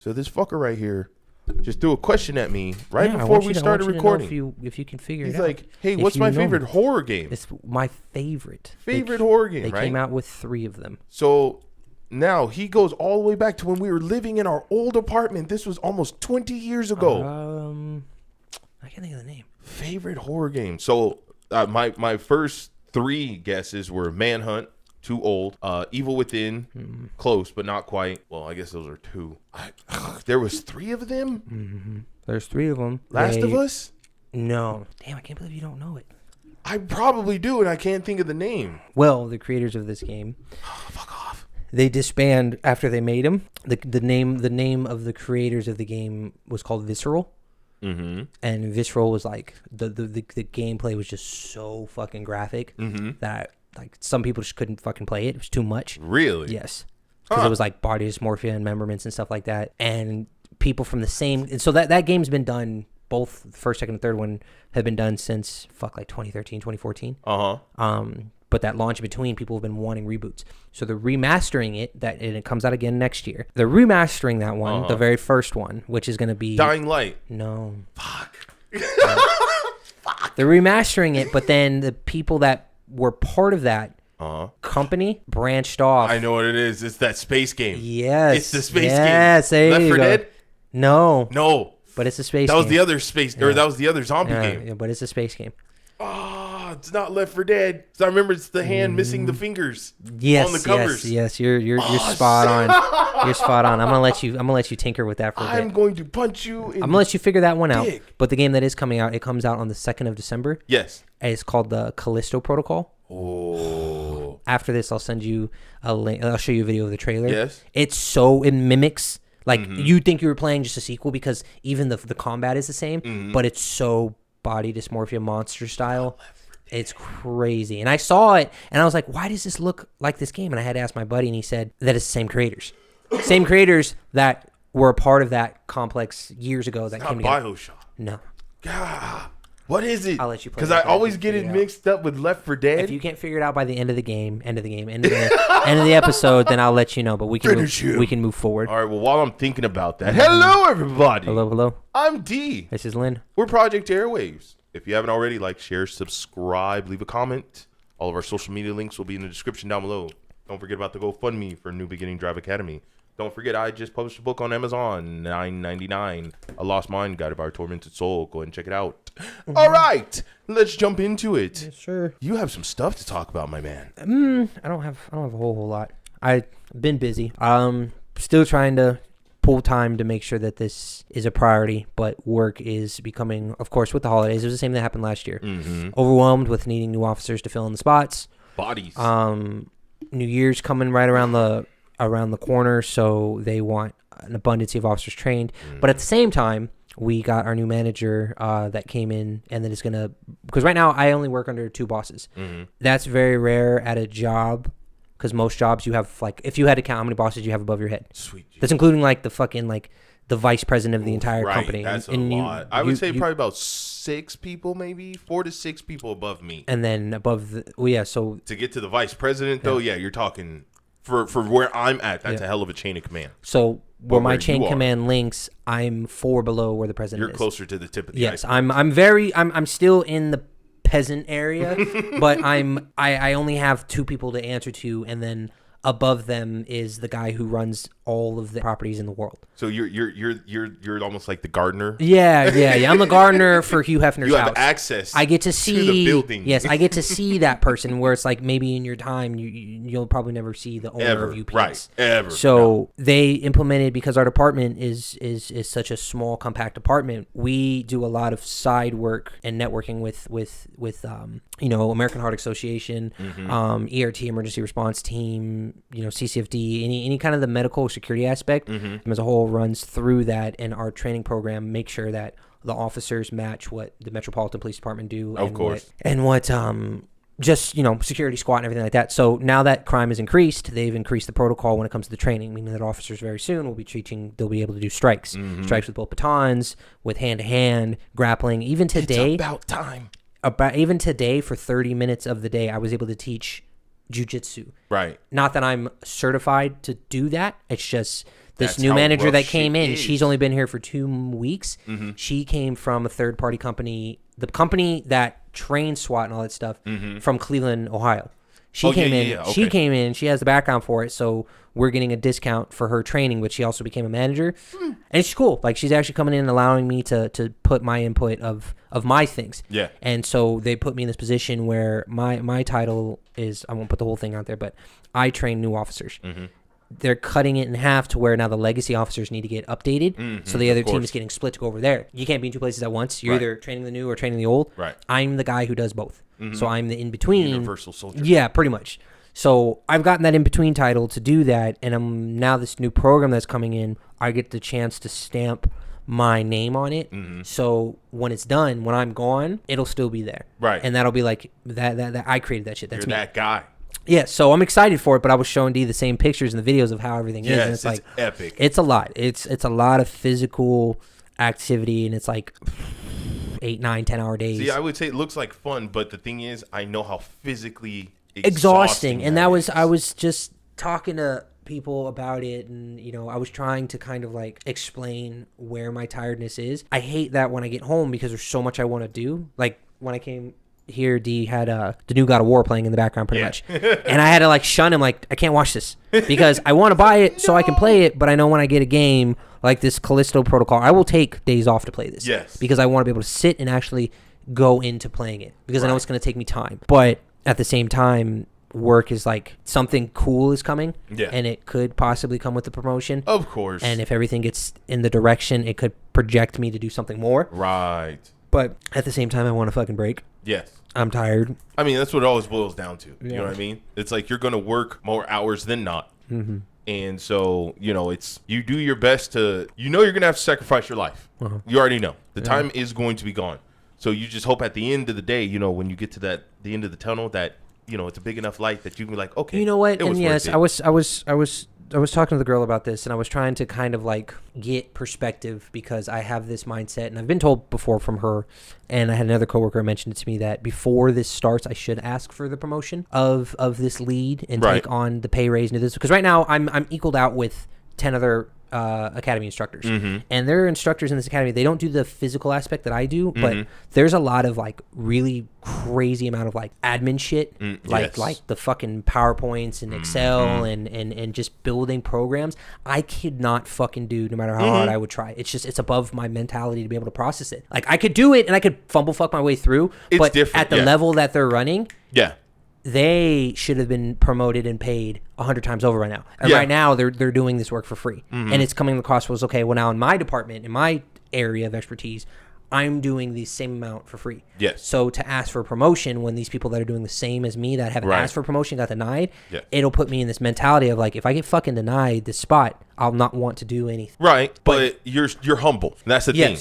So this fucker right here just threw a question at me before we started recording. If you can figure it out. He's like, hey, what's my favorite horror game? It's my favorite. Horror game, They right? came out with 3 of them. So now he goes all the way back to when we were living in our old apartment. This was almost 20 years ago. I can't think of the name. Favorite horror game. So my first 3 guesses were Manhunt, too old. Evil Within, close but not quite. Well, I guess those are 2. There was 3 of them. Mm-hmm. There's 3 of them. Last of Us? No. Damn, I can't believe you don't know it. I probably do, and I can't think of the name. Well, the creators of this game. Fuck off. They disband after they made them. The name of the creators of the game was called Visceral. Mm-hmm. And Visceral was like the gameplay was just so fucking graphic that like some people just couldn't fucking play it. It was too much. Really? Yes. Because it was like body dysmorphia and memorments and stuff like that. And people from the same... And so that game's been done... Both the first, second, and third one have been done since, 2013, 2014. But that launch in between, people have been wanting reboots. So they're remastering it, and it comes out again next year. They're remastering that one, the very first one, which is going to be... Dying Light. No. Fuck. Fuck. They're remastering it, but then the people that were part of that company branched off. I know what it is. It's that space game. Yes. It's the space game. Yes, Left 4 Dead? No. But it's a space game. That was the other space, or that was the other zombie game. Yeah, but it's a space game. Oh, it's not Left 4 Dead. So I remember it's the hand missing the fingers on the covers. Yes, you're spot on. You're spot on. I'm gonna let you tinker with that for a bit. I'm going to punch you. I'm gonna let you figure that one out. Dick. But the game that is coming out, it comes out on the 2nd of December. Yes. And it's called the Callisto Protocol. Oh. After this, I'll send you a link. I'll show you a video of the trailer. Yes. It mimics. Like, you think you were playing just a sequel because even the combat is the same, but it's so body dysmorphia monster style. It's crazy. And I saw it, and I was like, why does this look like this game? And I had to ask my buddy, and he said that it's the same creators. Same creators that were a part of that complex years ago that came together. BioShock. No. God. What is it? I'll let you play. Because I always get it mixed up with Left 4 Dead. If you can't figure it out by the end of the end of the episode, then I'll let you know. But we can move forward. All right. Well, while I'm thinking about that, hello everybody. Hello. I'm D. This is Lynn. We're Project Airwaves. If you haven't already, like, share, subscribe, leave a comment. All of our social media links will be in the description down below. Don't forget about the GoFundMe for New Beginning Drive Academy. Don't forget, I just published a book on Amazon, $9.99, A Lost Mind, Guided by Our Tormented Soul. Go ahead and check it out. All right, let's jump into it. Yes, sure. You have some stuff to talk about, my man. I don't have a whole lot. I've been busy. Still trying to pull time to make sure that this is a priority, but work is becoming, of course, with the holidays. It was the same that happened last year. Overwhelmed with needing new officers to fill in the spots. Bodies. New Year's coming right around the corner, so they want an abundance of officers trained. But at the same time, we got our new manager that came in, and that is going to... Because right now, I only work under 2 bosses. That's very rare at a job, because most jobs you have, like... If you had to count how many bosses you have above your head. Sweet. That's including, like, the fucking, like... The vice president of the entire company. That's a lot. I would say probably about 6 people, maybe 4 to 6 people above me. And then above so... To get to the vice president, though, you're talking... For where I'm at, that's a hell of a chain of command. So where my chain command links, I'm 4 below where the president is. You're closer to the tip of the iceberg. Yes, I'm still in the peasant area, but I only have 2 people to answer to, and then above them is the guy who runs all of the properties in the world. So you're almost like the gardener. Yeah. I'm the gardener for Hugh Hefner's house. You have access. I get to see the building. Yes, I get to see that person. Where it's like maybe in your time you'll probably never see the owner of UPS. Right. Ever. So they implemented, because our department is such a small, compact department. We do a lot of side work and networking with American Heart Association, ERT, Emergency Response Team, CCFD, any kind of the medical security aspect as a whole runs through that, and our training program makes sure that the officers match what the Metropolitan Police Department do, of course, what just security squad and everything like that. So now that crime has increased, they've increased the protocol when it comes to the training, meaning that officers very soon will be they'll be able to do strikes with both batons, with hand-to-hand grappling. Even today, it's about time. Even today, for 30 minutes of the day, I was able to teach jiu-jitsu. Right. Not that I'm certified to do that. It's just This That's new how manager rough that came shit in, is. she's only been here for 2 weeks. She came from a third-party company, the company that trains SWAT and all that stuff, from Cleveland, Ohio. She came in. Okay. She came in. She has the background for it, so we're getting a discount for her training, but she also became a manager, and she's cool. Like, she's actually coming in and allowing me to put my input of my things. Yeah. And so they put me in this position where my title is, I won't put the whole thing out there, but I train new officers. They're cutting it in half to where now the legacy officers need to get updated. So the other team is getting split to go over there. You can't be in 2 places at once. You're either training the new or training the old. Right. I'm the guy who does both. So I'm the in-between. Universal soldier. Yeah, pretty much. So I've gotten that in-between title to do that. And I'm now this new program that's coming in, I get the chance to stamp my name on it. So when it's done, when I'm gone, it'll still be there. Right. And that'll be like, that I created that shit. That's You're me. that guy. Yeah, so I'm excited for it, but I was showing D the same pictures and the videos of how everything is. And Yes, it's like epic. It's a lot. It's a lot of physical activity, and it's like 8, 9, 10-hour days. See, I would say it looks like fun, but the thing is, I know how physically exhausting. And that is. I was just talking to people about it, and I was trying to kind of like explain where my tiredness is. I hate that when I get home because there's so much I want to do. Like when I came here, D had the new God of War playing in the background pretty much, and I had to like shun him, like, I can't watch this because I want to buy it so I can play it, but I know when I get a game like this Callisto Protocol, I will take days off to play this. Yes. Because I want to be able to sit and actually go into playing it, because I know it's going to take me time. But at the same time, work is like, something cool is coming, and it could possibly come with the promotion. Of course. And if everything gets in the direction, it could project me to do something more. Right. But at the same time, I want to fucking break. Yes. I'm tired. I mean, that's what it always boils down to. You know what I mean? It's like you're going to work more hours than not. And so, it's, you do your best to, you're going to have to sacrifice your life. You already know. The time is going to be gone. So you just hope at the end of the day, when you get to the end of the tunnel, that, it's a big enough light that you can be like, okay. You know what? It was And yes, worth it. I was talking to the girl about this, and I was trying to kind of like get perspective, because I have this mindset, and I've been told before from her, and I had another coworker mention it to me, that before this starts, I should ask for the promotion of this lead and take on the pay raise and do this, because right now I'm equaled out with 10 other academy instructors, and they're instructors in this academy. They don't do the physical aspect that I do, but there's a lot of like really crazy amount of like admin shit, like the fucking PowerPoints and Excel and just building programs. I could not fucking do, no matter how hard I would try. It's above my mentality to be able to process it. Like, I could do it and I could fumble fuck my way through, but different, at the level that they're running, Yeah. they should have been promoted and paid 100 times over right now. And right now they're doing this work for free. And it's coming across was, okay, well, now in my department, in my area of expertise, I'm doing the same amount for free. Yes. So to ask for promotion when these people that are doing the same as me that haven't asked for promotion got denied, it'll put me in this mentality of like, if I get fucking denied this spot, I'll not want to do anything. Right. But you're humble. That's the thing.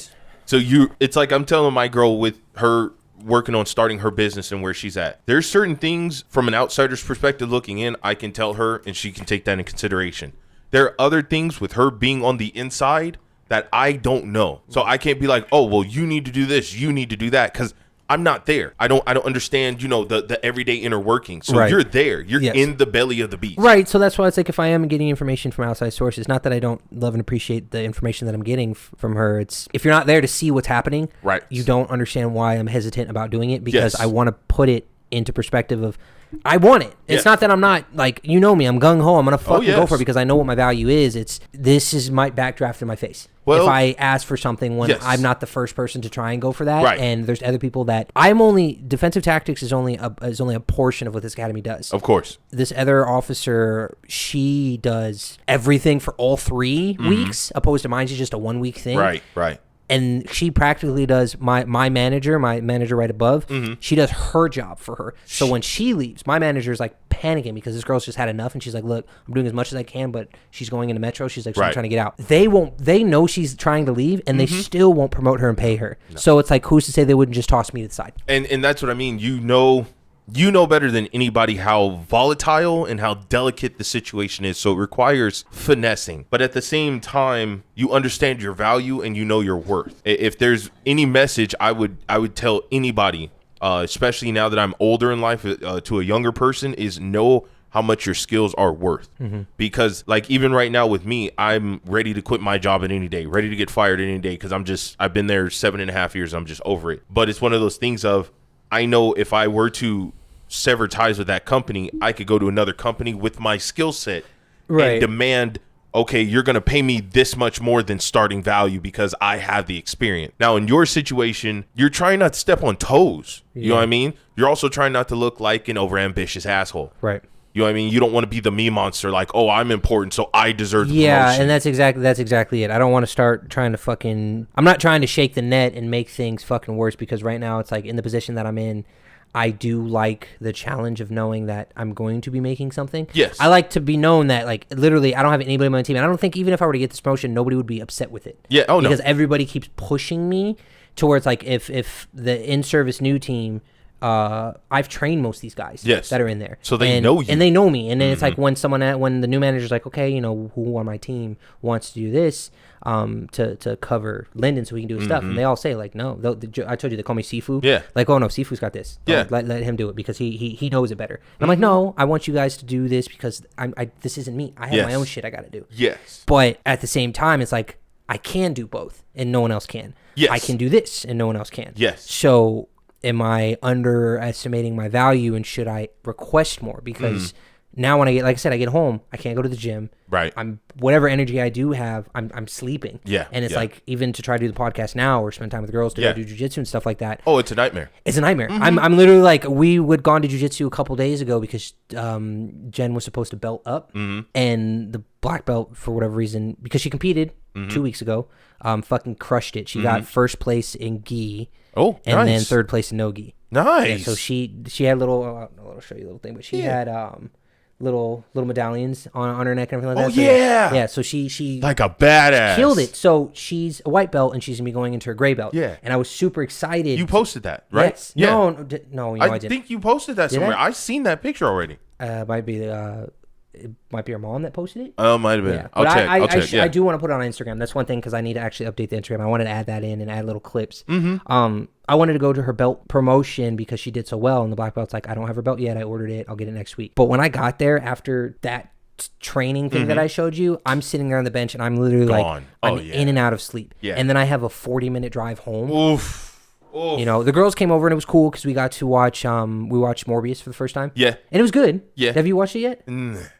So it's like I'm telling my girl with her working on starting her business and where she's at. There's certain things from an outsider's perspective looking in, I can tell her and she can take that in consideration. There are other things with her being on the inside that I don't know. So I can't be like, oh, well, you need to do this, you need to do that, because I'm not there. I don't understand, the everyday inner working. So you're there. You're in the belly of the beast. Right. So that's why it's like, if I am getting information from outside sources, not that I don't love and appreciate the information that I'm getting from her. It's, if you're not there to see what's happening, you don't understand why I'm hesitant about doing it, because I want to put it into perspective of, I want it. It's not that I'm not, like, me, I'm gung-ho. I'm going to fucking go for it because I know what my value is. This is my backdraft in my face. Well, if I ask for something when I'm not the first person to try and go for that, and there's other people that defensive tactics is only a portion of what this academy does. Of course. This other officer, she does everything for all 3 weeks, opposed to mine's just a 1 week thing. Right. And she practically does my manager right above. She does her job for her. So when she leaves, my manager is like panicking because this girl's just had enough, and she's like, "Look, I'm doing as much as I can, but she's going into Metro." She's like, "So I'm trying to get out." They know she's trying to leave, and they still won't promote her and pay her. No. So it's like, who's to say they wouldn't just toss me to the side? And that's what I mean. You know better than anybody how volatile and how delicate the situation is. So it requires finessing. But at the same time, you understand your value and you know your worth. If there's any message I would tell anybody, especially now that I'm older in life, to a younger person, is know how much your skills are worth. Because like even right now with me, I'm ready to quit my job at any day, ready to get fired any day, because I've been there 7.5 years. I'm just over it. But it's one of those things of, I know if I were to sever ties with that company, I could go to another company with my skill set and demand, okay, you're going to pay me this much more than starting value because I have the experience. Now, in your situation, you're trying not to step on toes. You know what I mean? You're also trying not to look like an overambitious asshole. Right. You know what I mean? You don't want to be the me monster, like, oh, I'm important, so I deserve the promotion. promotion. And that's exactly it. I don't want to start trying to fucking... I'm not trying to shake the net and make things fucking worse, because right now it's like, in the position that I'm in, I do like the challenge of knowing that I'm going to be making something. Yes. I like to be known that, like, literally, I don't have anybody on my team. And I don't think even if I were to get this promotion, nobody would be upset with it. Yeah, oh, no. Because everybody keeps pushing me towards, like, if the in-service new team... I've trained most of these guys that are in there, so they know you, and they know me. And then it's like when the new manager's like, okay, you know, who on my team wants to do this, to cover Linden so we can do his stuff, and they all say like, no, I told you they call me Sifu, like, oh no, Sifu's got this, let him do it because he knows it better. And I'm like, no, I want you guys to do this because this isn't me. I have my own shit I got to do. But at the same time, it's like I can do both, and no one else can. I can do this, and no one else can. So. Am I underestimating my value, and should I request more? Because now when I get, like I said, I get home, I can't go to the gym. Right. I'm whatever energy I do have, I'm sleeping. And it's like, even to try to do the podcast now or spend time with the girls to go do jujitsu and stuff like that. Oh, it's a nightmare. It's a nightmare. I'm literally like, we would gone to jujitsu a couple days ago because Jen was supposed to belt up, and the black belt, for whatever reason, because she competed 2 weeks ago, fucking crushed it. She got first place in gi. Oh, and then third place in no gi. Nice. Yeah, so she had little. I'll show you a little thing, but she had little medallions on her neck and everything like that. Oh, yeah. So she like a badass, killed it. So she's a white belt, and she's gonna be going into her gray belt. Yeah. And I was super excited. You posted that, right? Yes. Yeah. No. I didn't. think you posted that somewhere. I've seen that picture already. Might be it might be our mom that posted it. Oh, might have been. Yeah. I'll check. I do want to put it on Instagram. That's one thing, because I need to actually update the Instagram. I wanted to add that in and add little clips. I wanted to go to her belt promotion because she did so well, and the black belt's like, I don't have her belt yet. I ordered it. I'll get it next week. But when I got there after that training thing that I showed you, I'm sitting there on the bench, and I'm literally like, I'm in and out of sleep. And then I have a 40-minute drive home. Oof. You know, the girls came over, and it was cool because we got to watch we watched Morbius for the first time. And it was good. Have you watched it yet?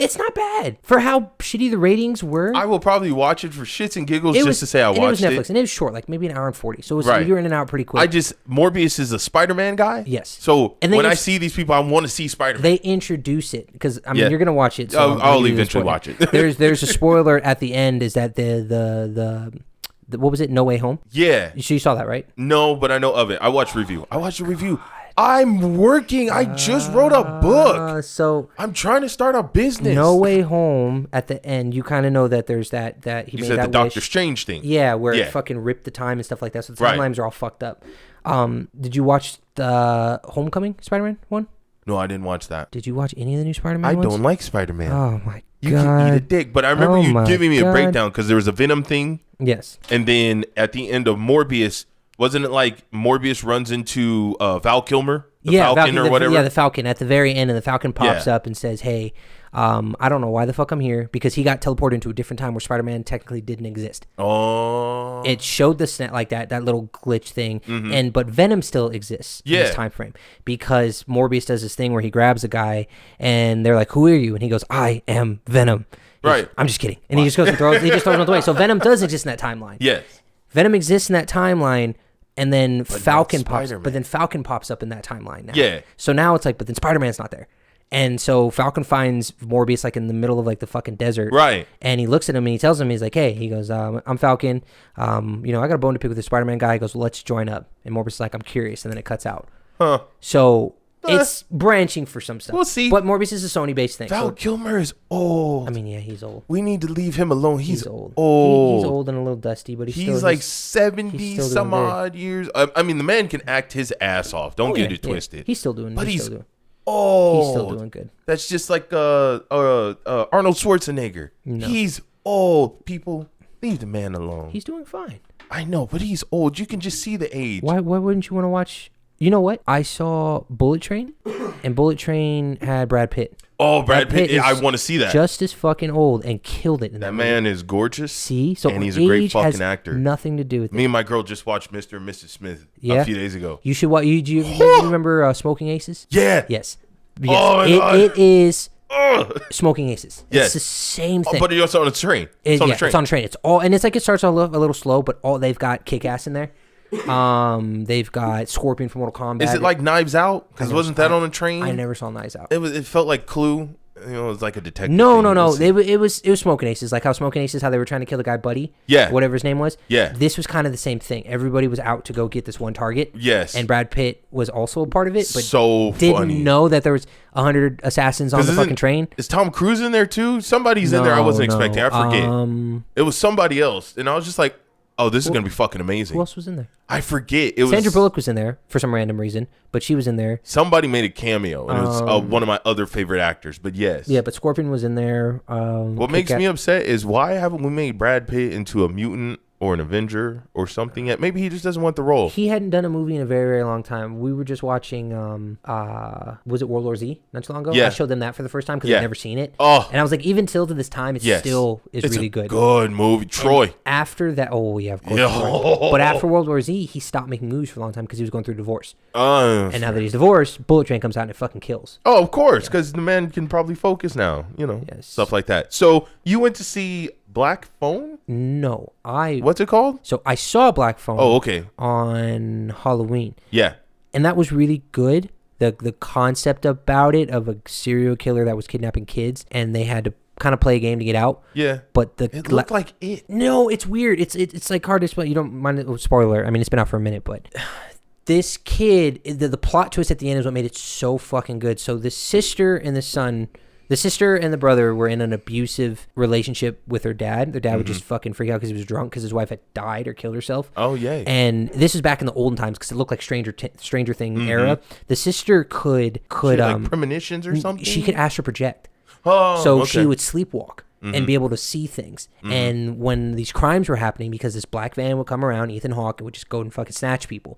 It's not bad for how shitty the ratings were. I will probably watch it for shits and giggles just to say I watched it. It was Netflix, and it was short, like maybe an hour and 40. So it was, you're in and out pretty quick. Morbius is a Spider-Man guy. Yes. So when I see these people, I want to see Spider-Man. They introduce it because you're gonna watch it. So I'll eventually watch it. There's a spoiler at the end. Is that the what was it? No Way Home? Yeah. You saw that, right? No, but I know of it. I watched the review. I'm working. I just wrote a book. So I'm trying to start a business. No Way Home, at the end, you kind of know that there's that he you made said that the Doctor Strange thing. Yeah, where it fucking ripped the time and stuff like that. So the timelines are all fucked up. Did you watch the Homecoming Spider-Man one? No, I didn't watch that. Did you watch any of the new Spider-Man ones? I don't like Spider-Man. Oh my God. You can eat a dick. But I remember you giving me a breakdown because there was a Venom thing. Yes. And then at the end of Morbius, wasn't it like Morbius runs into Val Kilmer? The Falcon or whatever? Yeah, the Falcon at the very end, and the Falcon pops up and says, hey, I don't know why the fuck I'm here, because he got teleported into a different time where Spider-Man technically didn't exist. Oh. It showed the snap, like that little glitch thing, but Venom still exists in this time frame, because Morbius does this thing where he grabs a guy, and they're like, who are you? And he goes, I am Venom. I'm just kidding. And he just goes and throws him away. So Venom does exist in that timeline. Yes. Venom exists in that timeline. And then Falcon pops up in that timeline now. Yeah. So now it's like, but then Spider-Man's not there. And so Falcon finds Morbius like in the middle of like the fucking desert. Right. And he looks at him and he tells him, he's like, hey, he goes, I'm Falcon. I got a bone to pick with the Spider-Man guy. He goes, well, let's join up. And Morbius is like, I'm curious. And then it cuts out. Huh. So it's branching for some stuff. We'll see. But Morbius is a Sony-based thing. Val Kilmer is old. I mean, yeah, he's old. We need to leave him alone. He's old. Old. He's old and a little dusty, but he's still, like 70 some odd years. I mean, the man can act his ass off. Don't get it twisted. Yeah. He's still doing. But he's old. He's still doing good. That's just like Arnold Schwarzenegger. No. He's old. People, leave the man alone. He's doing fine. I know, but he's old. You can just see the age. Why wouldn't you want to watch You know what? I saw Bullet Train, and Bullet Train had Brad Pitt. Oh, Brad Pitt! I want to see that. Just as fucking old and killed it in that man is gorgeous. See, so and he's a great fucking actor. Nothing to do with me and my girl just watched Mr. and Mrs. Smith a few days ago. You should watch. You remember Smoking Aces? Yeah. Yes. Oh, it is Smoking Aces. Yes. It's the same thing. But it's on a train. It's on a train. It's on a train. It's all, and it's like it starts a little slow, but they've got Kick-Ass in there. They've got Scorpion from Mortal Kombat. Is it like Knives Out? Because wasn't that on a train? I never saw Knives Out. It felt like Clue. It was like a detective. No. It was Smoking Aces. Like how Smoking Aces, how they were trying to kill the guy Buddy. Yeah. Whatever his name was. Yeah. This was kind of the same thing. Everybody was out to go get this one target. Yes. And Brad Pitt was also a part of it, but so didn't funny. know that there was 100 assassins on the fucking train. Is Tom Cruise in there too? Somebody's in there. I wasn't expecting. I forget. It was somebody else, and I was just like, "Oh, this is gonna be fucking amazing." Who else was in there? I forget. It was Sandra Bullock was in there for some random reason, but she was in there. Somebody made a cameo, and it was one of my other favorite actors. But yes, yeah, but Scorpion was in there. What makes me upset is why haven't we made Brad Pitt into a mutant or an Avenger or something yet? Maybe he just doesn't want the role. He hadn't done a movie in a very, very long time. We were just watching, was it World War Z not too long ago? Yeah. I showed them that for the first time because I'd never seen it. Oh. And I was like, even till to this time, it's still really good. Good movie. Troy. And after that, oh yeah, of course. Troy. But after World War Z, he stopped making movies for a long time because he was going through divorce. And now that he's divorced, Bullet Train comes out and it fucking kills. Oh, of course, because the man can probably focus now, stuff like that. So you went to see Black Phone? No, What's it called? So I saw Black Phone. Oh, okay. On Halloween. Yeah. And that was really good. The concept about it, of a serial killer that was kidnapping kids, and they had to kind of play a game to get out. Yeah. But it looked like it. No, it's weird. It's like hard to explain. You don't mind spoiler. I mean, it's been out for a minute, but this kid, the plot twist at the end is what made it so fucking good. So the sister and the son. The sister and the brother were in an abusive relationship with their dad. Their dad would just fucking freak out because he was drunk because his wife had died or killed herself. Oh, yay. And this is back in the olden times because it looked like Stranger Thing era. The sister could like premonitions or something? She could astral project. Oh, so she would sleepwalk and be able to see things. And when these crimes were happening, because this black van would come around, Ethan Hawke would just go and fucking snatch people.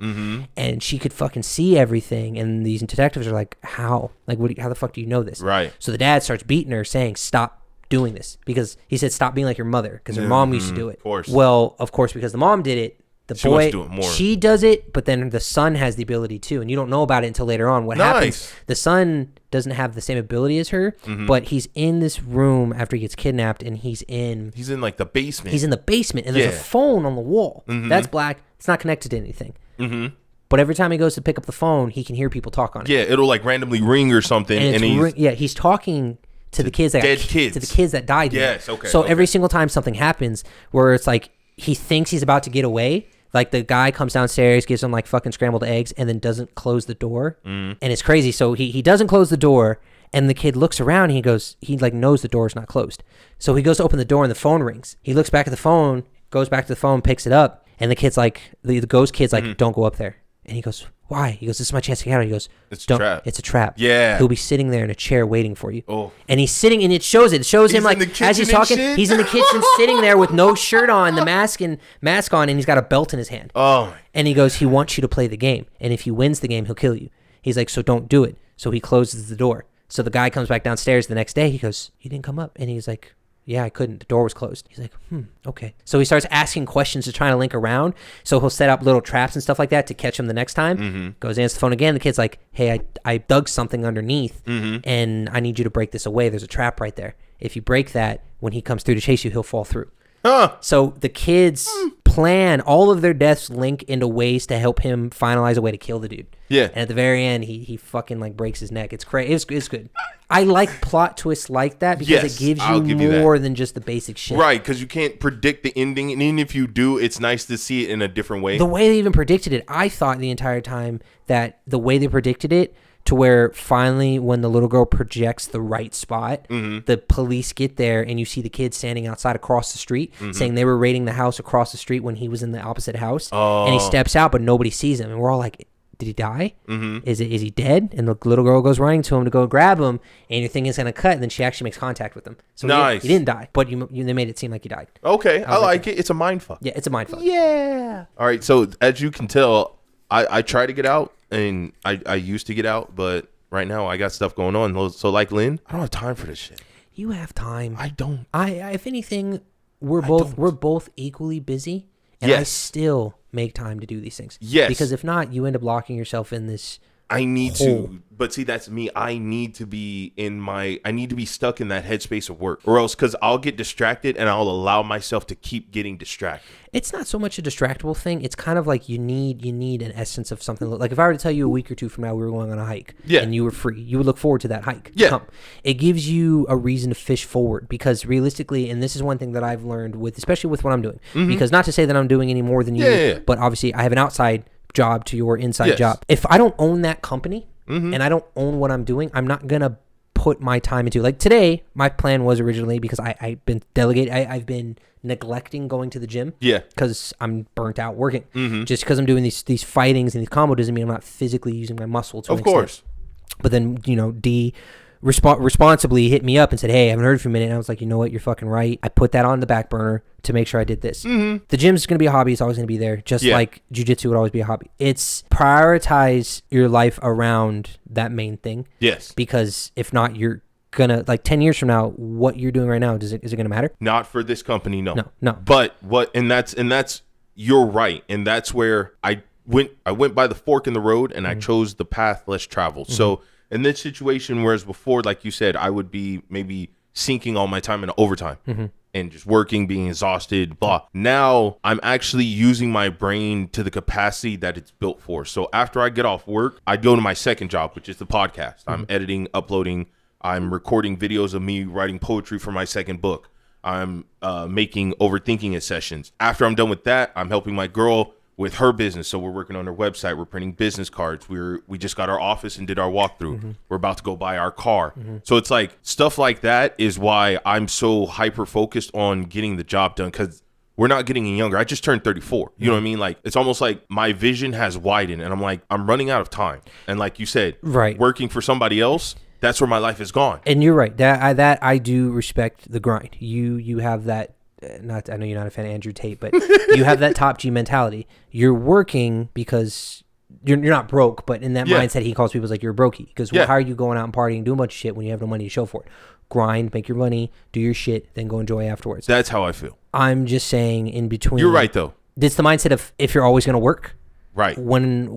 And she could fucking see everything. And these detectives are like, how? Like, how the fuck do you know this? Right. So the dad starts beating her, saying, stop doing this. Because he said, stop being like your mother. Because her mom used to do it. Of course. Well, of course, because the mom did it. She wants to do it more. She does it, but then the son has the ability too, and you don't know about it until later on. What happens? The son doesn't have the same ability as her, but he's in this room after he gets kidnapped, and he's in like the basement. He's in the basement, and there's a phone on the wall. That's black. It's not connected to anything. But every time he goes to pick up the phone, he can hear people talk on it. Yeah, it'll like randomly ring or something, and he's talking to the kids that to the kids that died. Yes, okay. So every single time something happens, where it's like he thinks he's about to get away. Like the guy comes downstairs, gives him like fucking scrambled eggs, and then doesn't close the door. And it's crazy. So he doesn't close the door, and the kid looks around. And he like knows the door's not closed. So he goes to open the door, and the phone rings. He looks back at the phone, goes back to the phone, picks it up, and the kid's like, the ghost kid's like, don't go up there. And he goes, why? He goes, this is my chance to get out. He goes, it's a trap. It's a trap. Yeah. He'll be sitting there in a chair waiting for you. Oh. And he's sitting, and it shows him like as he's talking, he's in the kitchen sitting there with no shirt on, the mask on, and he's got a belt in his hand. Oh. And he goes, he wants you to play the game. And if he wins the game, he'll kill you. He's like, so don't do it. So he closes the door. So the guy comes back downstairs the next day. He goes, you didn't come up. And he's like, yeah, I couldn't. The door was closed. He's like, okay. So he starts asking questions to try to link around. So he'll set up little traps and stuff like that to catch him the next time. Goes, answers the phone again. The kid's like, hey, I dug something underneath, and I need you to break this away. There's a trap right there. If you break that, when he comes through to chase you, he'll fall through. So the kids plan, all of their deaths link into ways to help him finalize a way to kill the dude. Yeah. And at the very end, he fucking like breaks his neck. It's crazy. It's good. I like plot twists like that because it gives you more than just the basic shit. Right, because you can't predict the ending, and even if you do, it's nice to see it in a different way. The way they even predicted it, I thought the entire time that the way they predicted it, to where finally when the little girl projects the right spot, the police get there and you see the kid standing outside across the street saying they were raiding the house across the street when he was in the opposite house. And he steps out, but nobody sees him. And we're all like, did he die? Is he dead? And the little girl goes running to him to go grab him, and you're thinking it's going to cut, and then she actually makes contact with him. So nice. He didn't die, but they made it seem like he died. Okay, I like it. It's a mindfuck. Yeah, it's a mindfuck. Yeah. All right, so as you can tell, I try to get out, and I used to get out, but right now I got stuff going on. So like Lynn, I don't have time for this shit. You have time. I don't. I if anything, we're both equally busy, and I still make time to do these things. Yes. Because if not, you end up locking yourself in this. I need to, but see, that's me. I need to be stuck in that headspace of work, or else, because I'll get distracted and I'll allow myself to keep getting distracted. It's not so much a distractible thing. It's kind of like you need an essence of something. Like if I were to tell you a week or two from now we were going on a hike, and you were free, you would look forward to that hike. Yeah. It gives you a reason to fish forward, because realistically, and this is one thing that I've learned especially with what I'm doing, because not to say that I'm doing any more than you, but obviously I have an outside job to your inside job. If I don't own that company and I don't own what I'm doing, I'm not gonna put my time into, like today, my plan was originally, because I've been I've been neglecting going to the gym because I'm burnt out working. Just because I'm doing these fightings and these combo doesn't mean I'm not physically using my muscle to an extent. But then D responsibly hit me up and said, hey, I haven't heard from you in a minute. And I was like, you know what, you're fucking right. I put that on the back burner to make sure I did this. The gym's going to be a hobby. It's always going to be there. Just like jiu-jitsu would always be a hobby. It's prioritize your life around that main thing. Yes. Because if not, you're gonna, like 10 years from now, what you're doing right now, is it gonna matter? Not for this company, no. No. But and that's you're right. And that's where I went by the fork in the road, and I chose the path less traveled. So in this situation, whereas before, like you said, I would be maybe sinking all my time into overtime and just working, being exhausted, blah. Now I'm actually using my brain to the capacity that it's built for. So after I get off work, I go to my second job, which is the podcast. I'm editing, uploading, I'm recording videos of me writing poetry for my second book. I'm making overthinking it sessions. After I'm done with that, I'm helping my girl with her business. So we're working on her website. We're printing business cards. We just got our office and did our walkthrough. We're about to go buy our car. So it's like stuff like that is why I'm so hyper focused on getting the job done, because we're not getting any younger. I just turned 34. You know what I mean? Like, it's almost like my vision has widened, and I'm like, I'm running out of time. And like you said, working for somebody else, that's where my life is gone. And you're right. That I do respect the grind. You have that. I know you're not a fan of Andrew Tate, but you have that top G mentality. You're working because you're not broke, but in that mindset, he calls people like, you're a brokey. Because how are you going out and partying, doing a bunch of shit when you have no money to show for it? Grind, make your money, do your shit, then go enjoy afterwards. That's how I feel. I'm just saying, in between. You're right, though. It's the mindset of, if you're always going to work. Right. When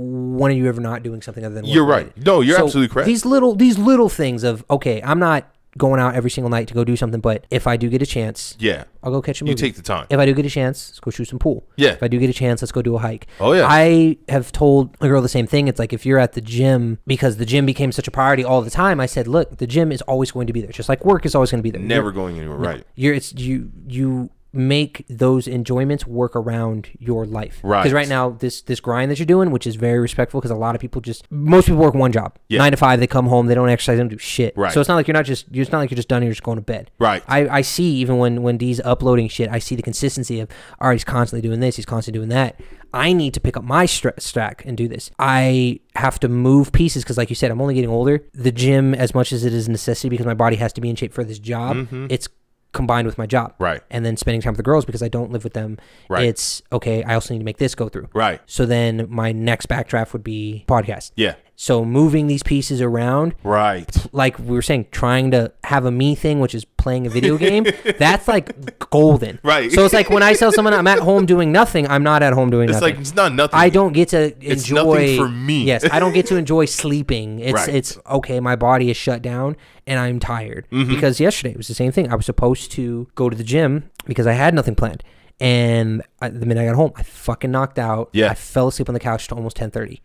are you ever not doing something other than work? You're right. No, you're absolutely correct. These little things of, okay, I'm not going out every single night to go do something, but if I do get a chance, I'll go catch a movie. You take the time. If I do get a chance, let's go shoot some pool. If I do get a chance, let's go do a hike. Oh yeah. I have told a girl the same thing. It's like, if you're at the gym, because the gym became such a priority all the time, I said, look, the gym is always going to be there, just like work is always going to be there. Never going anywhere. Right. You make those enjoyments work around your life. Right. Because right now, this grind that you're doing, which is very respectful, because a lot of people most people work one job. 9 to 5, they come home, they don't exercise, they don't do shit. Right. So it's not like you're just done and you're just going to bed. Right. I see, even when D's uploading shit, I see the consistency of, all right, he's constantly doing this, he's constantly doing that. I need to pick up my stack and do this. I have to move pieces, because like you said, I'm only getting older. The gym, as much as it is a necessity because my body has to be in shape for this job, it's combined with my job, right? And then spending time with the girls, because I don't live with them, right? It's okay, I also need to make this go through, right? So then my next backdraft would be podcast. So moving these pieces around, right? Like we were saying, trying to have a me thing, which is playing a video game, that's like golden, right? So it's like, when I tell someone I'm at home doing nothing, I'm not at home doing nothing. It's like, it's not nothing. I don't get to enjoy. It's nothing for me. Yes, I don't get to enjoy sleeping. It's okay, my body is shut down and I'm tired. Because yesterday it was the same thing. I was supposed to go to the gym because I had nothing planned. And the minute I got home, I fucking knocked out. I fell asleep on the couch till almost 10:30.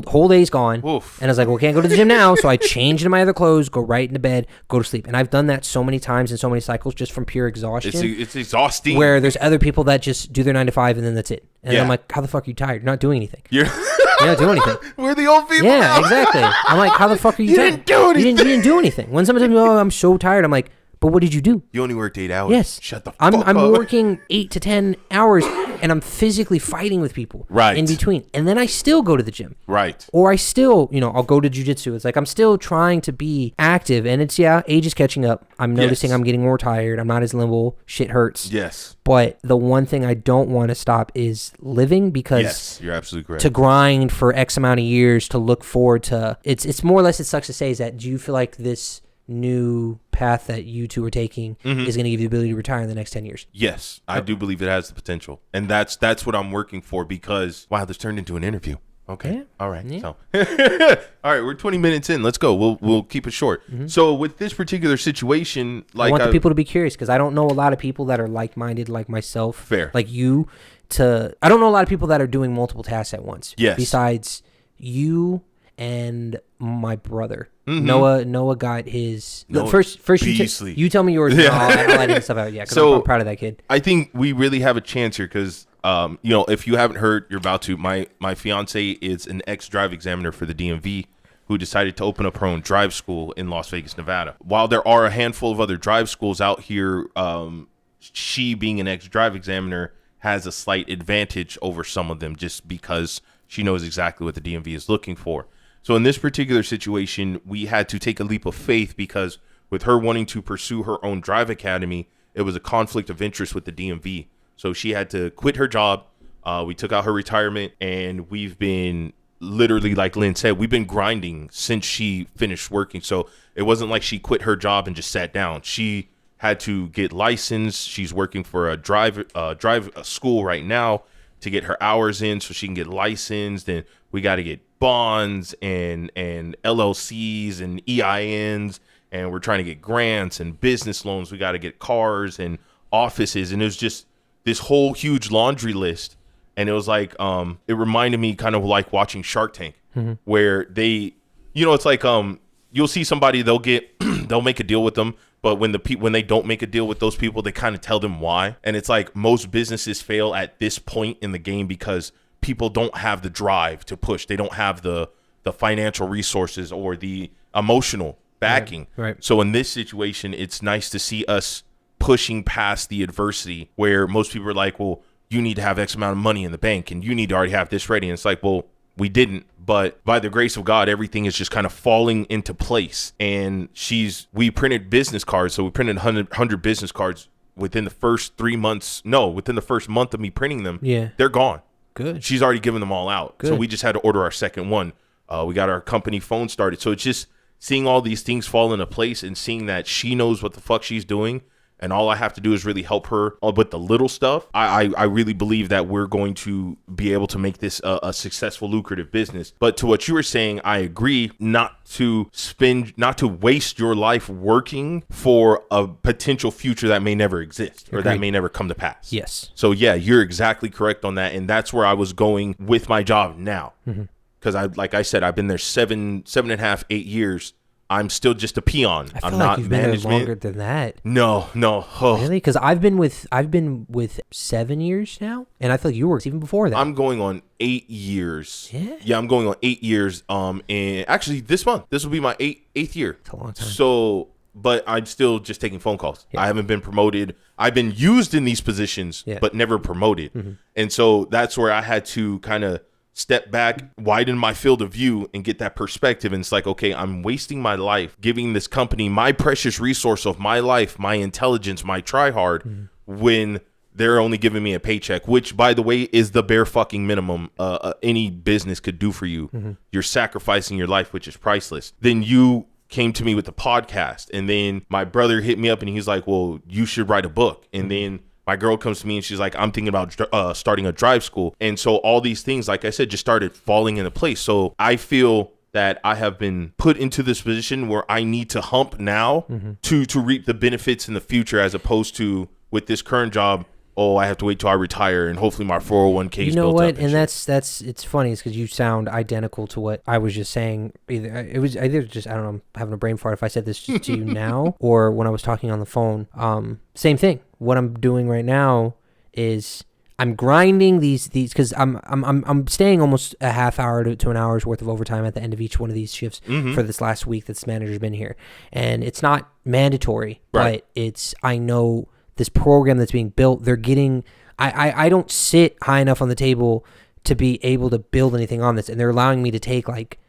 Whole day's gone. And I was like, well, can't go to the gym now. So I changed into my other clothes, go right into bed, go to sleep. And I've done that so many times in so many cycles, just from pure exhaustion. It's exhausting. Where there's other people that just do their 9 to 5 and then that's it. And I'm like, how the fuck are you tired? You're not doing anything. You're not doing anything. We're the old people. Yeah, now. exactly. I'm like, how the fuck are you tired? You didn't do anything. You didn't do anything. When someone tells me, oh, I'm so tired, I'm like, But what did you do? You only worked 8 hours. Yes. Shut the fuck I'm up. working 8 to 10 hours, and I'm physically fighting with people Right. in between. And then I still go to the gym. Right. Or I still, I'll go to jujitsu. It's like I'm still trying to be active, and it's, age is catching up. I'm noticing Yes. I'm getting more tired. I'm not as nimble. Shit hurts. Yes. But the one thing I don't want to stop is living, because Yes, you're absolutely correct. to grind for X amount of years to look forward to, it's more or less, it sucks to say, is that, do you feel like this new path that you two are taking is going to give you the ability to retire in the next 10 years? Yes, I do believe it has the potential. And that's what I'm working for, because, wow, this turned into an interview. Okay. Yeah. All right. Yeah. So, all right, we're 20 minutes in. Let's go. We'll keep it short. So with this particular situation, like, I want the people to be curious, because I don't know a lot of people that are like-minded like myself. Fair. Like you. I don't know a lot of people that are doing multiple tasks at once. Yes. Besides you and my brother. Noah got his. Noah First Beasley. you tell me yours. Yeah. I'll edit stuff out. Yeah, because So, I'm proud of that kid. I think we really have a chance here, because, if you haven't heard, you're about to. My fiance is an ex-drive examiner for the DMV, who decided to open up her own drive school in Las Vegas, Nevada. While there are a handful of other drive schools out here, she, being an ex-drive examiner, has a slight advantage over some of them, just because she knows exactly what the DMV is looking for. So in this particular situation, we had to take a leap of faith, because with her wanting to pursue her own drive academy, it was a conflict of interest with the DMV. So she had to quit her job. We took out her retirement, and we've been literally, like Lynn said, we've been grinding since she finished working. So it wasn't like she quit her job and just sat down. She had to get licensed. She's working for a drive school right now to get her hours in so she can get licensed. And we got to get bonds and LLCs and EINs, and we're trying to get grants and business loans. We got to get cars and offices, and it was just this whole huge laundry list. And it was like, it reminded me kind of like watching Shark Tank, where they, it's like, you'll see somebody, they'll make a deal with them, but when they don't make a deal with those people, they kind of tell them why. And it's like most businesses fail at this point in the game because people don't have the drive to push. They don't have the financial resources or the emotional backing. Right. So in this situation, it's nice to see us pushing past the adversity, where most people are like, well, you need to have X amount of money in the bank and you need to already have this ready. And it's like, well, we didn't, but by the grace of God, everything is just kind of falling into place. And we printed business cards. So we printed 100 business cards within the first 3 months. No, within the first month of me printing them. Yeah. They're gone. Good. She's already given them all out. Good. So we just had to order our second one. We got our company phone started. So it's just seeing all these things fall into place and seeing that she knows what the fuck she's doing. And all I have to do is really help her with the little stuff. I really believe that we're going to be able to make this a successful, lucrative business. But to what you were saying, I agree, not to waste your life working for a potential future that may never exist or that may never come to pass. Yes. So yeah, you're exactly correct on that. And that's where I was going with my job now. Because like I said, I've been there 7.5, 8 years. I'm still just a peon. I feel I'm like not you've been there management. longer than that. No. Oh. Really? Because I've been with 7 years now, and I feel like you worked even before that. I'm going on 8 years. Yeah? I'm going on 8 years. And actually, this month, this will be my eighth year. It's a long time. So, but I'm still just taking phone calls. Yeah. I haven't been promoted. I've been used in these positions, but never promoted. And so that's where I had to kind of step back, widen my field of view, and get that perspective. And it's like, okay, I'm wasting my life giving this company my precious resource of my life, my intelligence, my try hard, when they're only giving me a paycheck, which, by the way, is the bare fucking minimum any business could do for you. You're sacrificing your life, which is priceless. Then you came to me with the podcast, and then my brother hit me up and he's like, well, you should write a book. And then my girl comes to me and she's like, I'm thinking about starting a drive school. And so all these things, like I said, just started falling into place. So I feel that I have been put into this position where I need to hump now to reap the benefits in the future, as opposed to with this current job, oh, I have to wait till I retire and hopefully my 401k is built up. And that's it's funny, is because you sound identical to what I was just saying. Either just, I don't know, I'm having a brain fart if I said this to you now or when I was talking on the phone. Same thing. What I'm doing right now is I'm grinding these because I'm staying almost a half hour to an hour's worth of overtime at the end of each one of these shifts for this last week that this manager's been here, and it's not mandatory, but it's I know this program that's being built. They're getting I don't sit high enough on the table to be able to build anything on this, and they're allowing me to take like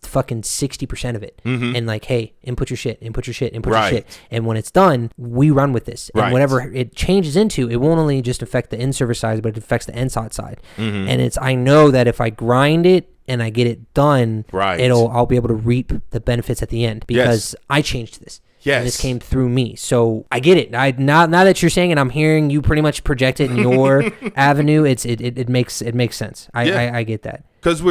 fucking 60% of it and like, hey, input your shit, and when it's done, we run with this, and whatever it changes into, it won't only just affect the in-service side, but it affects the NSOT side. And I know that if I grind it and I get it done, I'll be able to reap the benefits at the end because I changed this. Yes. And this came through me. So I get it. Now that you're saying it, I'm hearing you pretty much project it in your avenue. It makes sense. I get that. Because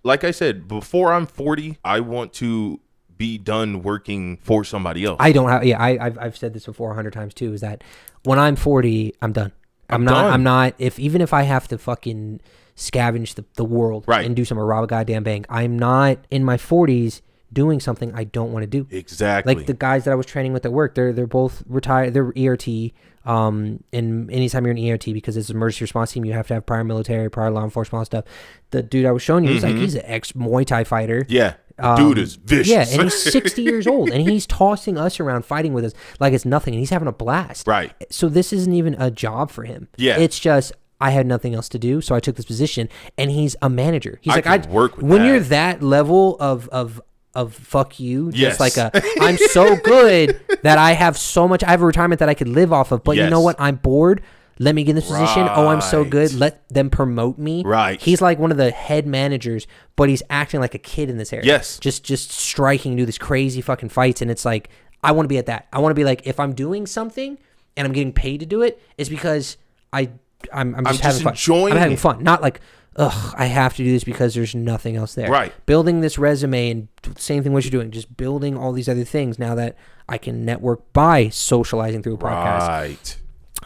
like I said, before I'm 40, I want to be done working for somebody else. I've said this before 100 times too, is that when I'm 40, I'm done. I'm not, even if I have to fucking scavenge the world and do something, rob a goddamn bank, I'm not in my 40s doing something I don't want to do. Exactly. Like the guys that I was training with at work, they're both retired. They're ERT. And anytime you're an ERT, because it's an emergency response team, you have to have prior military, prior law enforcement, all that stuff. The dude I was showing you, he's an ex Muay Thai fighter. Yeah. Dude is vicious. Yeah, and he's 60 years old, and he's tossing us around, fighting with us like it's nothing, and he's having a blast. Right. So this isn't even a job for him. Yeah. It's just, I had nothing else to do, so I took this position, and he's a manager. He's I work with when that. You're that level of fuck you, just like I'm so good that I have a retirement that I could live off of, but you know what, I'm bored, let me get in this position. Oh, I'm so good, let them promote me. He's like one of the head managers, but he's acting like a kid in this area. Just striking, do this crazy fucking fights, and it's like, I want to be at that. I want to be like, if I'm doing something and I'm getting paid to do it, it's because I'm just having fun. Enjoying I'm having fun, not like, ugh, I have to do this because there's nothing else there. Right. Building this resume, and same thing what you're doing, just building all these other things now that I can network by socializing through a podcast. Right.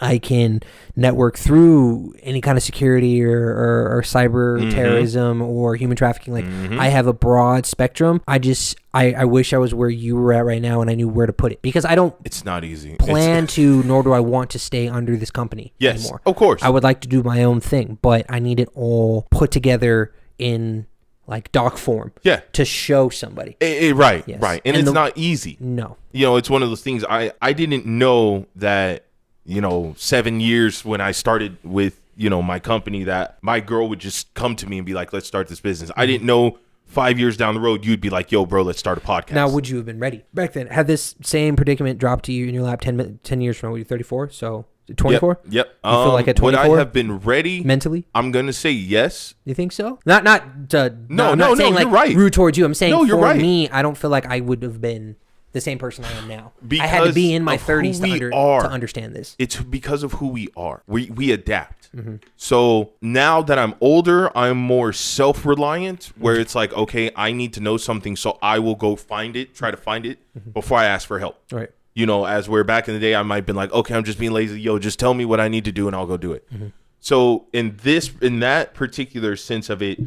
I can network through any kind of security or cyber terrorism or human trafficking. Like I have a broad spectrum. I wish I was where you were at right now and I knew where to put it, because it's not easy. Nor do I want to stay under this company anymore. Of course. I would like to do my own thing, but I need it all put together in like doc form to show somebody. Right. And it's not easy. No. It's one of those things. I didn't know that 7 years when I started with, my company, that my girl would just come to me and be like, let's start this business. I didn't know 5 years down the road, you'd be like, yo, bro, let's start a podcast. Now, would you have been ready back then? Had this same predicament dropped to you in your lap 10 years from now? You're 34, so 24? Yep. You feel like at 24? Would I have been ready? Mentally? I'm going to say yes. You think so? Not saying you're like right. rude towards you. I'm saying you're for right. me, I don't feel like I would have been the same person I am now. Because I had to be in my 30s to to understand this. It's because of who we are. We adapt. So now that I'm older, I'm more self-reliant, where it's like, okay, I need to know something, so I will go try to find it before I ask for help. Right. As where back in the day, I might have been like, okay, I'm just being lazy. Yo, just tell me what I need to do and I'll go do it. So in that particular sense of it,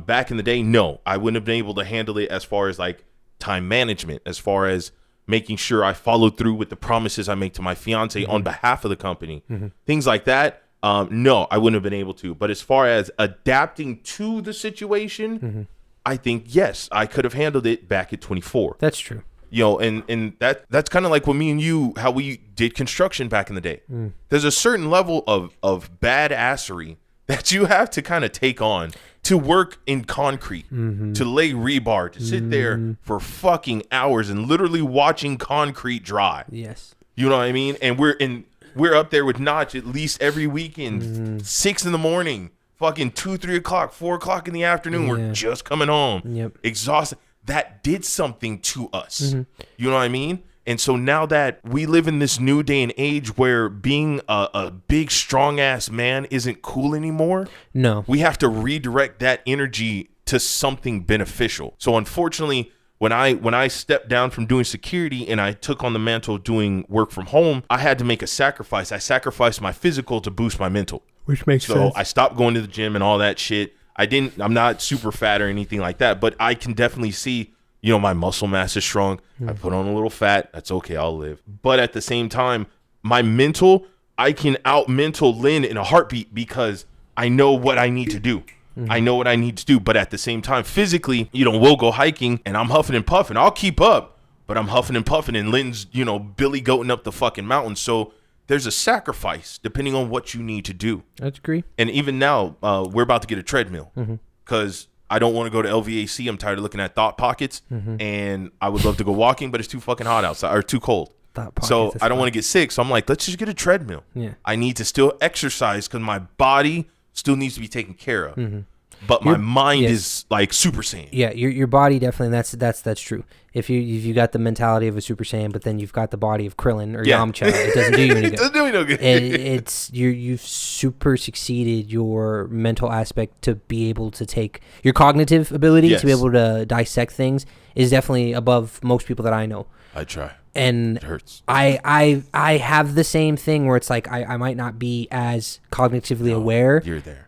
back in the day, no, I wouldn't have been able to handle it as far as like time management, as far as making sure I follow through with the promises I make to my fiance on behalf of the company, things like that. No, I wouldn't have been able to. But as far as adapting to the situation, I think, yes, I could have handled it back at 24. That's true. And that's kind of like with me and you, how we did construction back in the day. There's a certain level of badassery that you have to kind of take on to work in concrete, to lay rebar, to sit there for fucking hours and literally watching concrete dry. Yes. You know what I mean? And we're up there with Notch at least every weekend, 6 a.m, fucking 2, 3 o'clock, 4 o'clock in the afternoon. We're just coming home, exhausted. That did something to us. You know what I mean? And so now that we live in this new day and age where being a big, strong-ass man isn't cool anymore, no, we have to redirect that energy to something beneficial. So unfortunately, when I stepped down from doing security and I took on the mantle of doing work from home, I had to make a sacrifice. I sacrificed my physical to boost my mental. Which makes sense. So I stopped going to the gym and all that shit. I'm not super fat or anything like that, but I can definitely see, my muscle mass is strong. I put on a little fat. That's okay. I'll live. But at the same time, my mental I can out mental Lynn in a heartbeat because I know what I need to do. I know what I need to do. But at the same time, physically, we'll go hiking and I'm huffing and puffing. I'll keep up, but I'm huffing and puffing and Lynn's, Billy goating up the fucking mountain. So there's a sacrifice depending on what you need to do. I agree. And even now, we're about to get a treadmill because I don't want to go to LVAC. I'm tired of looking at thought pockets and I would love to go walking, but it's too fucking hot outside or too cold. So I don't want to get sick. So I'm like, let's just get a treadmill. Yeah. I need to still exercise because my body still needs to be taken care of. But my mind is like Super Saiyan. Yeah, your body definitely, and that's true. If you got the mentality of a Super Saiyan, but then you've got the body of Krillin or Yamcha, it doesn't do you any good. It doesn't do me no good. You've super succeeded your mental aspect to be able to take your cognitive ability to be able to dissect things is definitely above most people that I know. I try. And it hurts. I have the same thing where it's like I might not be as cognitively aware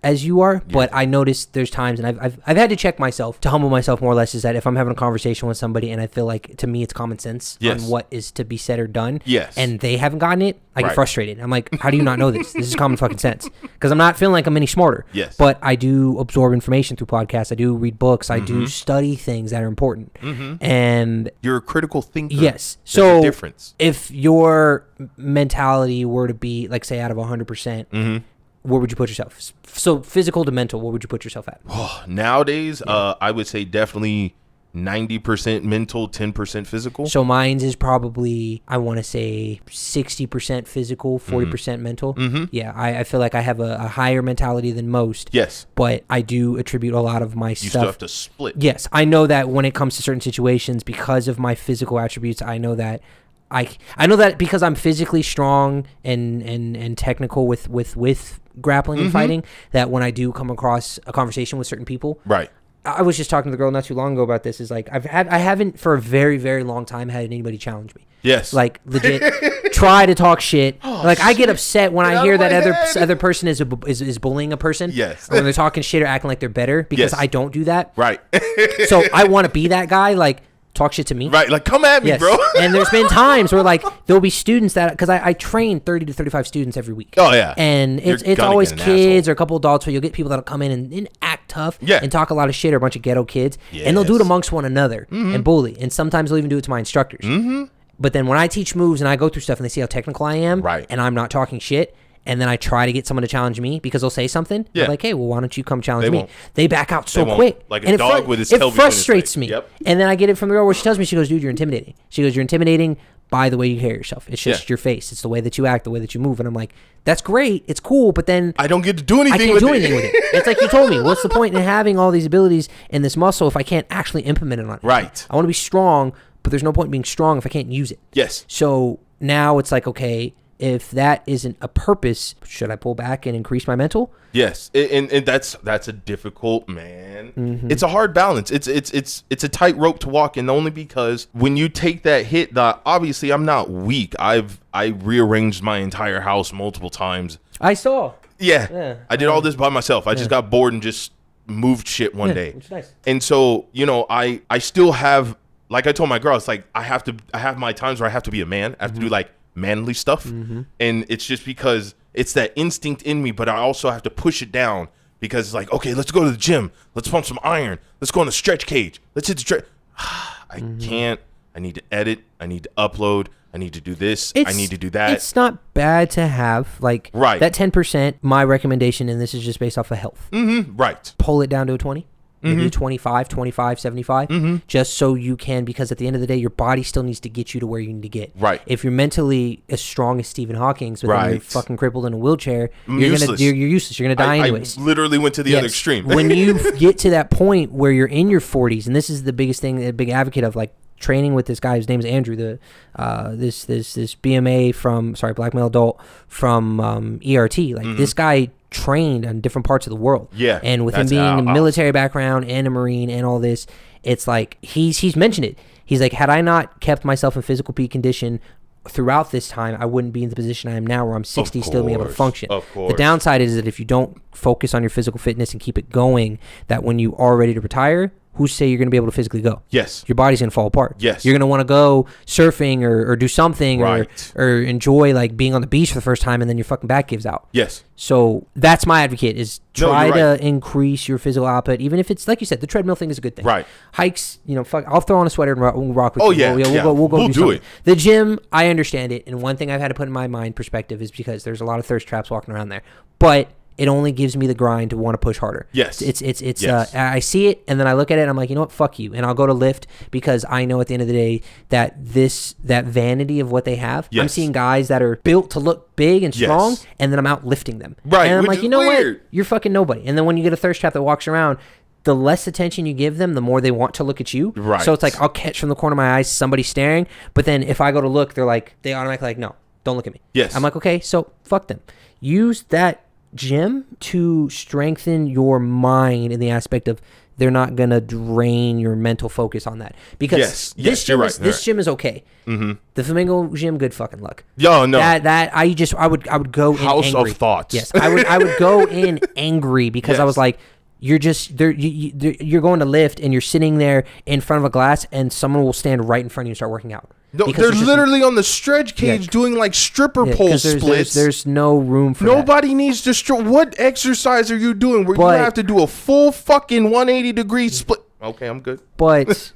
as you are, but I notice there's times, and I've had to check myself to humble myself more or less, is that if I'm having a conversation with somebody and I feel like to me it's common sense on what is to be said or done, and they haven't gotten it, I get frustrated. I'm like, how do you not know this? This is common fucking sense. Because I'm not feeling like I'm any smarter. But I do absorb information through podcasts. I do read books. I do study things that are important. And you're a critical thinker. Yes. So difference. If your mentality were to be, like, say, out of 100%, where would you put yourself? So physical to mental, what would you put yourself at? Nowadays, I would say definitely 90% mental, 10% physical. So mine's is probably, I want to say 60% physical, 40% mental. Yeah, I feel like I have a higher mentality than most. Yes. But I do attribute a lot of my stuff. You still have to split. Yes. I know that when it comes to certain situations, because of my physical attributes, I know that because I'm physically strong and technical with grappling and fighting, that when I do come across a conversation with certain people, right. I was just talking to the girl not too long ago about this. Is like I haven't for a very, very long time had anybody challenge me. Yes. Like legit try to talk shit. Like I get upset when I hear that other person is bullying a person. Yes. Or when they're talking shit or acting like they're better because I don't do that. Right. So I want to be that guy. Like, talk shit to me. Right, like come at me, bro. And there's been times where like there'll be students that, because I train 30 to 35 students every week. Oh yeah. And it's always kids or a couple adults, where you'll get people that'll come in and act tough and talk a lot of shit, or a bunch of ghetto kids. And they'll do it amongst one another and bully. And sometimes they'll even do it to my instructors. But then when I teach moves and I go through stuff and they see how technical I am, and I'm not talking shit, and then I try to get someone to challenge me because they'll say something. They're like, hey, well, why don't you come challenge me? They back out so quick. Like a dog with his tail between his legs. It frustrates me. And then I get it from the girl where she tells me, she goes, dude, you're intimidating. She goes, you're intimidating by the way you carry yourself. It's just your face. It's the way that you act, the way that you move. And I'm like, that's great. It's cool. But then I don't get to do anything with it. It's like you told me, what's the point in having all these abilities and this muscle if I can't actually implement it on it? Right. I want to be strong, but there's no point in being strong if I can't use it. Yes. So now it's like, okay, if that isn't a purpose, should I pull back and increase my mental? Yes, and that's a difficult, man. It's a hard balance. It's a tightrope to walk in, only because when you take that hit, obviously I'm not weak. I rearranged my entire house multiple times. I saw. Yeah. I did all this by myself. I just got bored and just moved shit one day. Which is nice. And so, I still have, like I told my girl, it's like I have my times where I have to be a man. I have to do like manly stuff, and it's just because it's that instinct in me, but I also have to push it down because it's like, okay, let's go to the gym, let's pump some iron, let's go on the stretch cage, let's hit the stretch. I can't. I need to edit, I need to upload, I need to do this, I need to do that. It's not bad to have like that 10%. My recommendation, and this is just based off of health, right, pull it down to a 20, maybe 25, 75, just so you can, because at the end of the day, your body still needs to get you to where you need to get. Right. If you're mentally as strong as Stephen Hawking's, but then you're fucking crippled in a wheelchair, you're useless. You're useless. You're gonna die anyways. I literally went to the other extreme. When you get to that point where you're in your 40s, and this is the biggest thing, a big advocate of, like, training with this guy, his name is Andrew, this BMA black male adult from ERT. Like, this guy trained on different parts of the world. Yeah. And with him being a military background and a Marine and all this, it's like he's mentioned it. He's like, had I not kept myself in physical peak condition throughout this time, I wouldn't be in the position I am now, where I'm 60 still being able to function. Of course. The downside is that if you don't focus on your physical fitness and keep it going, that when you are ready to retire, who's to say you're going to be able to physically go? Yes. Your body's going to fall apart. Yes. You're going to want to go surfing or do something Right. or enjoy like being on the beach for the first time, and then your fucking back gives out. Yes. So that's my advocate is No, try you're to right. increase your physical output, even if it's like you said, the treadmill thing is a good thing. Right. Hikes, you know, fuck, I'll throw on a sweater and we'll rock with Oh, you. yeah, We'll go we'll do do something. it. The gym, I understand it, and one thing I've had to put in my mind perspective is because there's a lot of thirst traps walking around there, but it only gives me the grind to want to push harder. Yes. It's Yes. I see it and then I look at it and I'm like, you know what, fuck you. And I'll go to lift because I know at the end of the day that that vanity of what they have. I'm Yes. seeing guys that are built to look big and strong, Yes. and then I'm out lifting them. Right, And I'm which like, is you know weird. what? You're fucking nobody. And then when you get a thirst trap that walks around, the less attention you give them, the more they want to look at you. Right. So it's like I'll catch from the corner of my eyes somebody staring, but then if I go to look, they automatically like, no, don't look at me. Yes. I'm like, okay, so fuck them. Use that gym to strengthen your mind in the aspect of they're not gonna drain your mental focus on that because Yes. this Yes, gym you're is, right. this gym is okay. Mm-hmm. The Flamingo gym, good fucking luck. Yo, no. That I would go in House angry. of thoughts. Yes, I would go in angry because I Yes. was like, you're just there. You're going to lift and you're sitting there in front of a glass and someone will stand right in front of you and start working out. No, Because they're there's just- literally on the stretch cage Yeah. doing like stripper Yeah, pole 'cause splits. there's no room for that. Nobody needs to what exercise are you doing where But- you have to do a full fucking 180-degree split? Okay, I'm good. But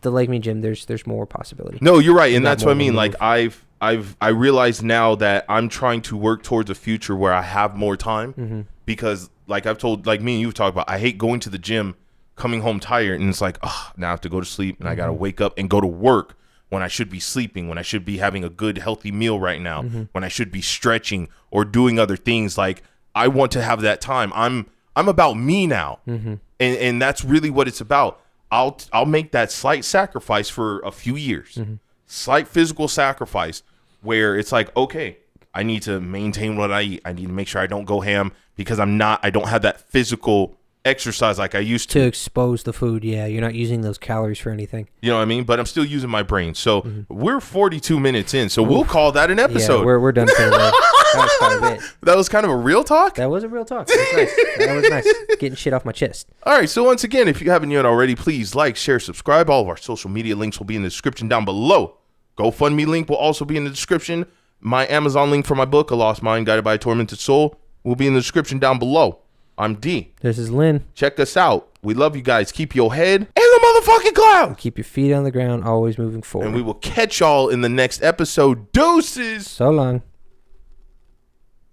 the Lake Mead gym, there's more possibility. No, you're right, and got that's what I more mean. to Like move. I realize now that I'm trying to work towards a future where I have more time Mm-hmm. because, like I've told, like me and you've talked about, I hate going to the gym, coming home tired, and it's like, oh, now I have to go to sleep, and I gotta Mm-hmm. wake up and go to work when I should be sleeping, when I should be having a good healthy meal right now, Mm-hmm. when I should be stretching or doing other things. Like I want to have that time. I'm about me now, Mm-hmm. and that's really what it's about. I'll make that slight sacrifice for a few years, slight physical sacrifice where it's like, okay, I need to maintain what I eat. I need to make sure I don't go ham because I don't have that physical exercise like I used To to. expose the food, yeah, you're not using those calories for anything. You know what I mean? But I'm still using my brain. So we're 42 minutes in. So we'll call that an episode. Yeah, we're done for today. That was quite a bit. That was kind of a real talk. That was a real talk. That was nice. That was nice. Getting shit off my chest. All right, so once again, if you haven't yet already, please like, share, subscribe. All of our social media links will be in the description down below. GoFundMe link will also be in the description. My Amazon link for my book, A Lost Mind Guided by a Tormented Soul, will be in the description down below. I'm D. This is Lynn. Check us out. We love you guys. Keep your head in the motherfucking cloud. Keep your feet on the ground, always moving forward. And we will catch y'all in the next episode. Deuces. So long.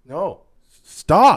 No. Stop.